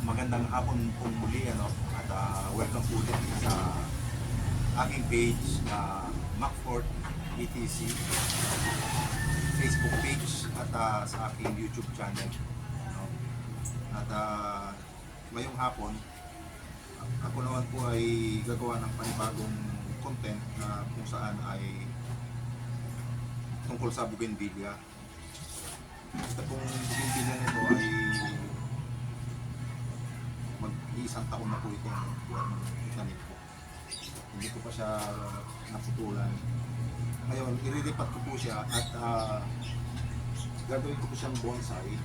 Magandang hapon po muli at welcome po ulit sa aking page na Macfort ETC Facebook page at sa aking YouTube channel, no? At ngayong hapon ako naman po ay gagawa ng panibagong content na kung saan ay tungkol sa bougainvillea. Ito pong bougainvillea nito ay mag-iisang taon na po itong tanim ko. Hindi ko pa siya naputulan. Ngayon, irilipat ko po siya at gagawin ko po siyang bonsai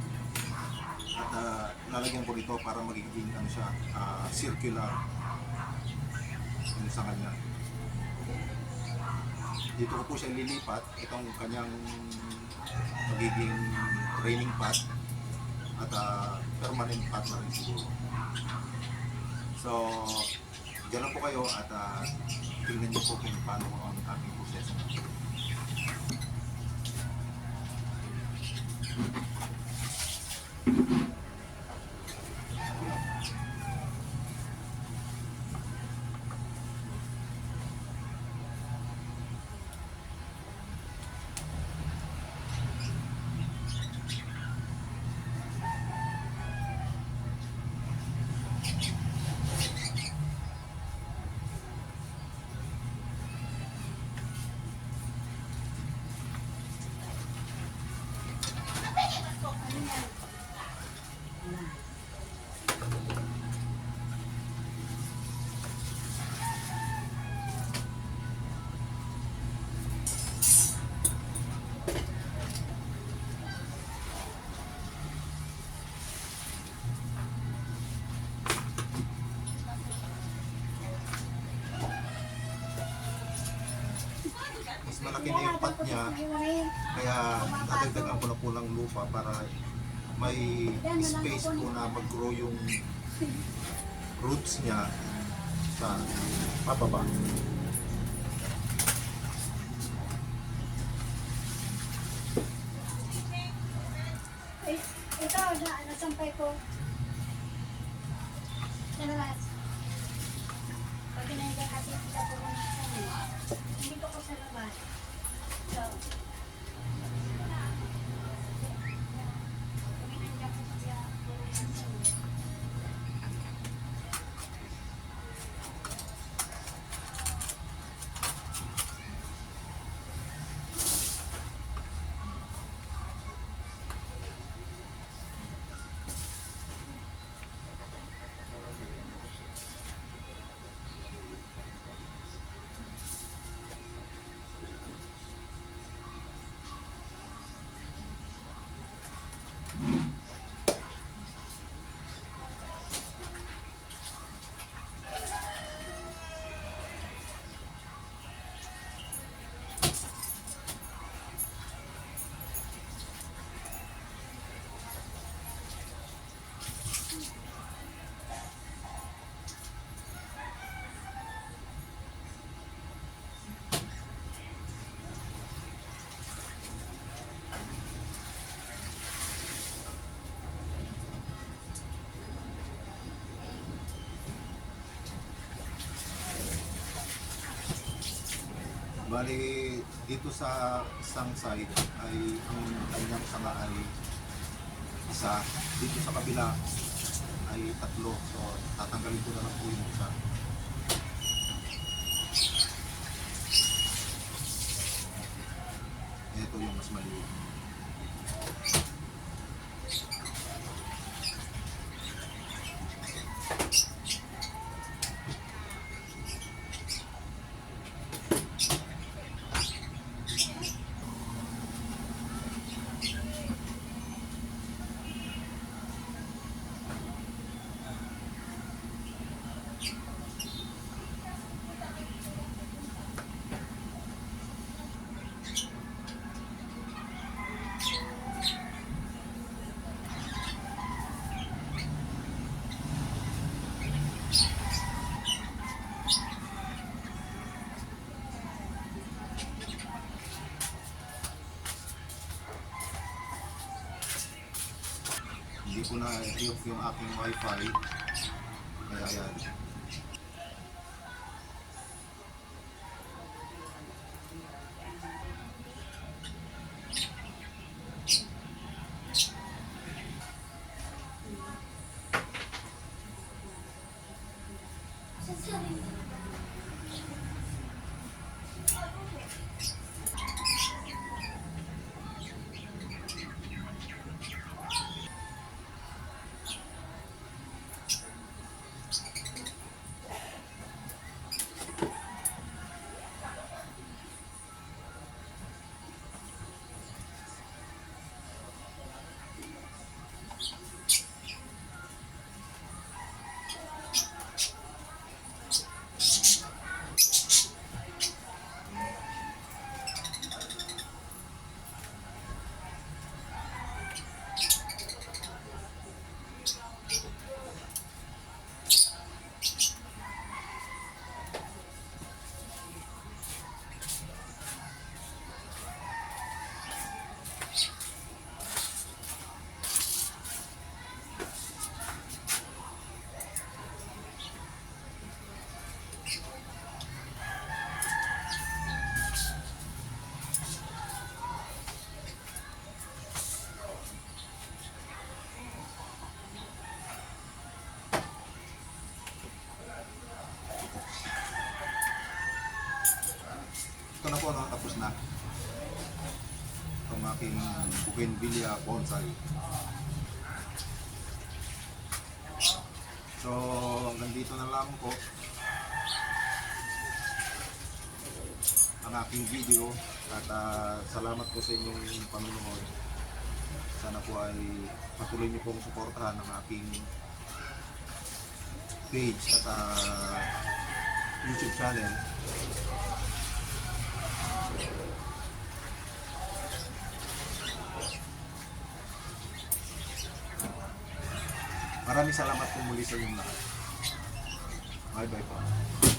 at lalagyan ko dito para magiging circular yung sa kanya. Dito ko po siya lilipat, itong kanyang magiging training pot at permanent pot na rin siguro. So, dyan lang po kayo at tingnan niyo po kung paano ang aking proseso. Malaki na yung pot niya, kaya nadagdagan ko na po ng lupa para may space po na mag-grow yung roots niya sa pababa. Ito, nasampay ko. Nalalas. Pag inahiga kasi kita po kung hindi ko sa labas. So, Bali, dito sa isang side ay ang kanyang sanga ay isa. Dito sa kabila ay tatlo. So, tatanggalin ko na lang po yung isa. Ito yung mas maliit. yung aking wifi. Kaya yan. Ito na po, no? Tapos na itong aking bougainvillea bonsai. So hanggang dito na lang po ang aking video at salamat po sa inyong panonood. Sana po ay patuloy niyo pong suportahan ang aking page at YouTube channel. Maraming salamat po muli sa inyong lahat. Bye bye po.